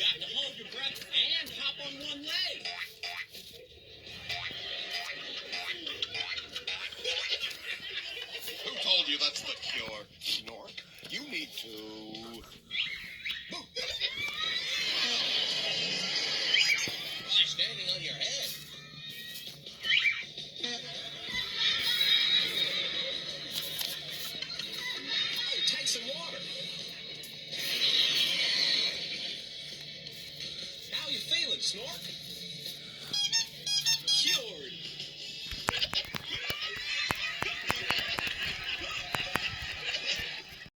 You have to hold your breath and hop on one leg. Who told you that's the cure, Snork? You need to... By standing on your head. Hey, take some water. How you feeling, Snork?